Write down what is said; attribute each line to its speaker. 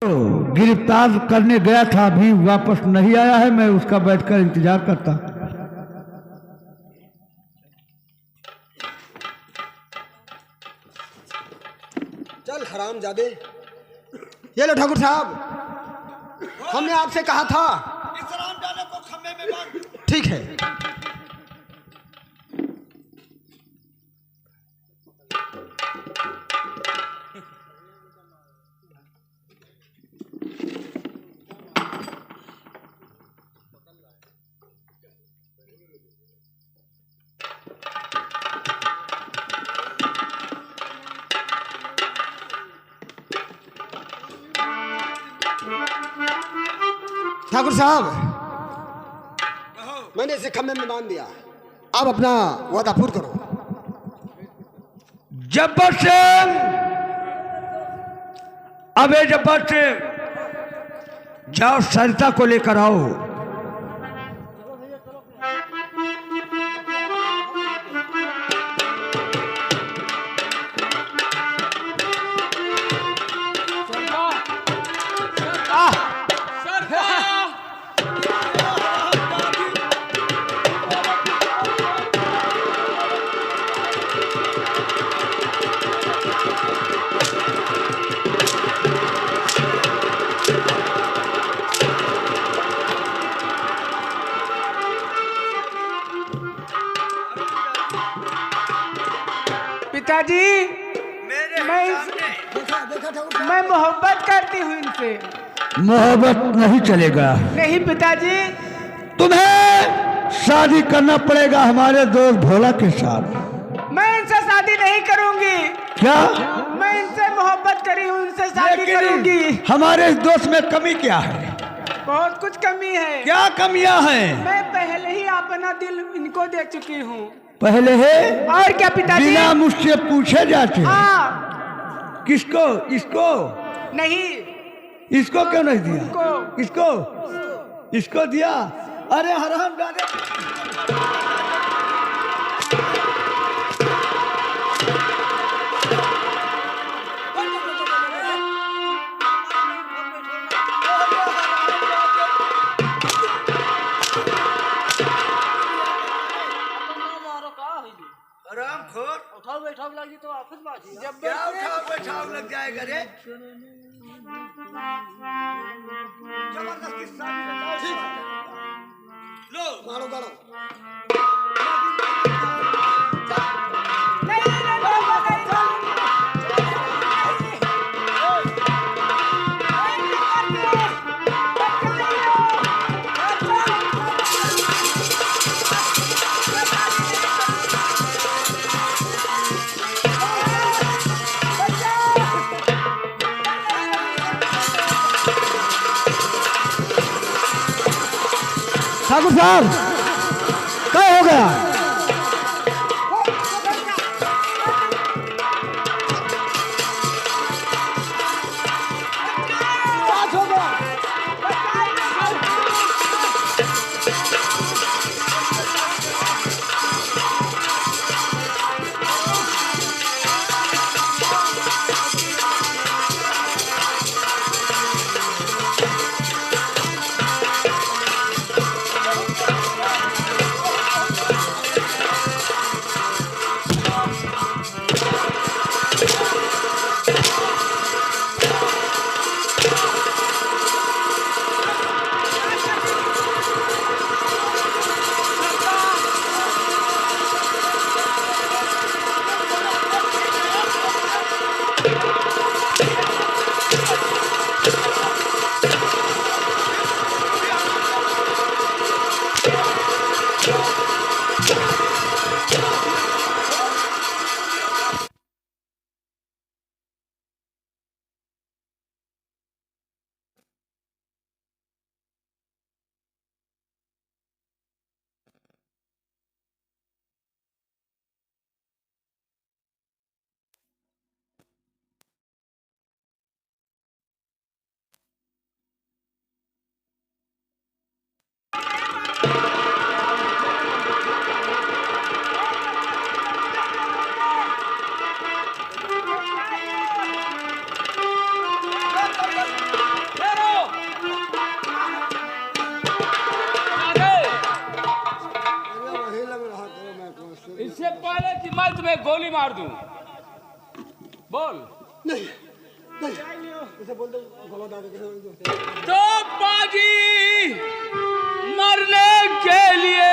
Speaker 1: तो गिरफ्तार करने गया था, अभी वापस नहीं आया है। मैं उसका बैठकर इंतजार करता।
Speaker 2: चल हरामजादे, ये लो ठाकुर साहब, हमने आपसे कहा था
Speaker 3: इस हरामजादे को खम्भे में बांध।
Speaker 2: ठीक है। ठाकुर साहब, मैंने इसे खम्भे में बांध दिया, अब अपना वादा पूरा करो।
Speaker 1: जब्बर सिंह, अबे जब्बर सिंह, जाओ सरिता को लेकर आओ।
Speaker 4: पिताजी, मैं मोहब्बत करती हूँ इनसे।
Speaker 1: मोहब्बत नहीं चलेगा।
Speaker 4: नहीं पिताजी,
Speaker 1: तुम्हें शादी करना पड़ेगा हमारे दोस्त भोला के साथ।
Speaker 4: मैं इनसे शादी नहीं करूंगी।
Speaker 1: क्या?
Speaker 4: मैं इनसे मोहब्बत करी हूँ, इनसे शादी करूंगी।
Speaker 1: हमारे इस दोस्त में कमी क्या है?
Speaker 4: बहुत कुछ कमी है।
Speaker 1: क्या कमियां हैं?
Speaker 4: मैं पहले ही अपना दिल इनको दे चुकी हूँ।
Speaker 1: पहले है?
Speaker 4: और क्या पिताजी?
Speaker 1: बिना मुझसे पूछे जाते।
Speaker 4: हाँ।
Speaker 1: किसको? इसको
Speaker 4: नहीं।
Speaker 1: इसको क्यों नहीं दिया?
Speaker 4: इसको।
Speaker 1: इसको इसको दिया। अरे हरामजादे,
Speaker 3: उठाओ बैठाओ लगी तो ऑफिस बाजी।
Speaker 1: क्या उठाओ बैठाओ लग जाएगा रे? जबरदस्ती शादी
Speaker 2: लो मारो गाड़ो।
Speaker 1: ठाकुर साहब, क्या हो गया?
Speaker 5: पे गोली मार दूं। बोल।
Speaker 2: नहीं नहीं इसे बोल दो गला दाग के
Speaker 5: तो बाजी मरने के लिए